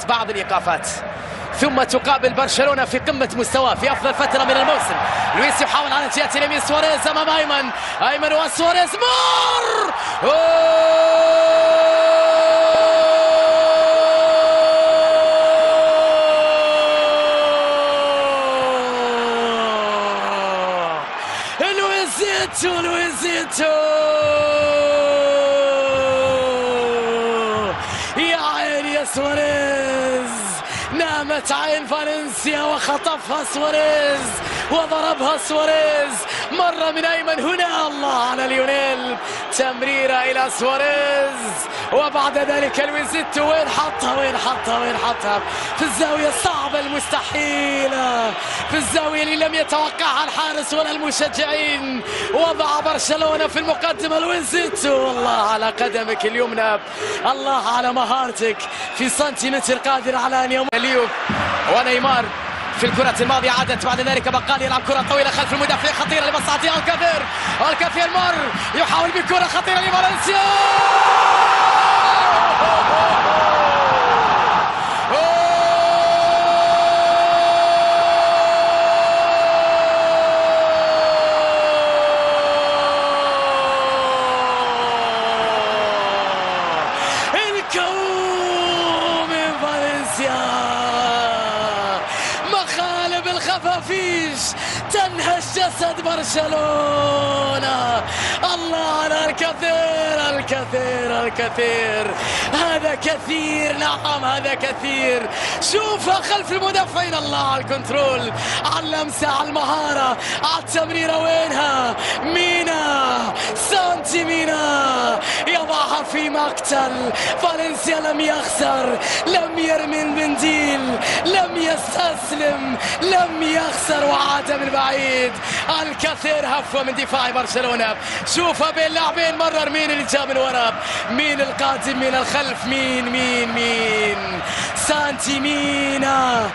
بعض الإيقافات ثم تقابل برشلونة في قمة مستواه في أفضل فترة من الموسم. لويس يحاول على جهة اليمين، سواريز أمام أيمن وسواريز مر لويزيتو يا عيني يا سواريز، نامت عين فالنسيا وخطفها سواريز وضربها سواريز، مر من أيمن هنا، الله على ليونيل، تمريرة إلى سواريز وبعد ذلك لويزيتو وين حطها في الزاوية الصعبة المستحيلة، في الزاوية اللي لم يتوقعها الحارس ولا المشجعين، وضع برشلونة في المقدمة. لويزيتو الله على قدمك اليمنى، الله على مهارتك في سنتيمتر، قادر على أن يمر. اليوب ونيمار في الكرة الماضية عادت بعد ذلك، بقال يلعب كرة طويلة خلف المدافع، خطيرة لمصلحة الكافير مر يحاول بكرة خطيرة لفالنسيا، الكون من فالنسيا، مخالب الخفافيش تنهش جسد برشلونة، الله على الكثير، هذا كثير، نعم هذا كثير، شوفها خلف المدافعين، الله على الكنترول، على اللمسة، على المهارة، على التمريرة، وينها سانتي مينا يضعها في مقتل. فالنسيا لم يخسر، لم يرمي المنديل، لم يستسلم، لم يخسر وعاد من بعيد. الكثير هفوة من دفاع برشلونة، شوفها بين لاعبين، مرر مين اللي جاء من وراء، مين القادم من الخلف، مين سانتي مينا.